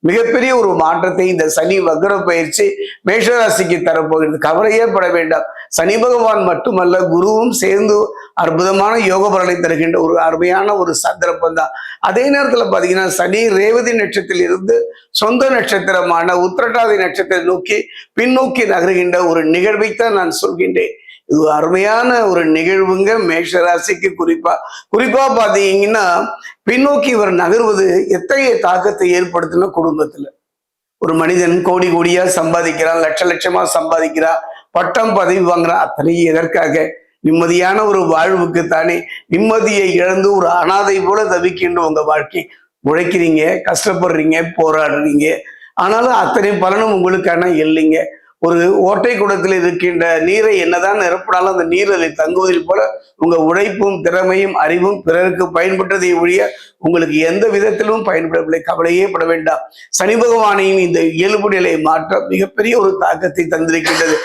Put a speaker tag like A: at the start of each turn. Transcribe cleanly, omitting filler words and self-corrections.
A: மிகப்பெரிய ஒரு மாற்றத்தை இந்த சனி வக்ர பயிற்சி மேஷராசிக்கு தரப்போகிறது. கவலையே பட வேண்டாம். சனி பகவான் மட்டுமல்ல, குருவும் சேர்ந்து அற்புதமான யோக பலனை தருகின்ற ஒரு அருமையான ஒரு சந்தர்ப்பம் தான். அதே நேரத்துல பாத்தீங்கன்னா, சனி ரேவதி நட்சத்திரத்தில் இருந்து சொந்த நட்சத்திரமான உத்திரட்டாதி நட்சத்திரத்தை நோக்கி பின்னோக்கி நகர்கின்ற ஒரு நிகழ்வைத்தான் நான் சொல்கின்றேன். இது அருமையான ஒரு நிகழ்வுங்க மேஷராசிக்கு. குறிப்பா பாத்தீங்கன்னா, பின்னோக்கி இவர் நகர்வது எத்தகைய தாக்கத்தை ஏற்படுத்தின குடும்பத்துல. ஒரு மனிதன் கோடி கோடியா சம்பாதிக்கிறான், லட்ச லட்சமா சம்பாதிக்கிறான், பட்டம் பதவி வாங்குறான். அத்தனை எதற்காக? நிம்மதியான ஒரு வாழ்வுக்கு தானே. நிம்மதியை இழந்து ஒரு அனாதை போல தவிக்கின்ற உங்க வாழ்க்கை. உழைக்கிறீங்க, கஷ்டப்படுறீங்க, போராடுறீங்க, ஆனாலும் அத்தனை பலனும் உங்களுக்கான இல்லைங்க. ஒரு ஓட்டை குடத்தில் இருக்கின்ற நீரை என்னதான் நிரப்பினாலும் அந்த நீர் அதில் தங்குவதில் போல உங்க உழைப்பும் திறமையும் அறிவும் பிறருக்கு பயன்பட்டதை ஒழிய உங்களுக்கு எந்த விதத்திலும் பயன்படவில்லை. கவலையே பட வேண்டாம். சனி பகவானையும் இந்த இயல்பு நிலை மாற்ற மிகப்பெரிய ஒரு தாக்கத்தை தந்திருக்கின்றது.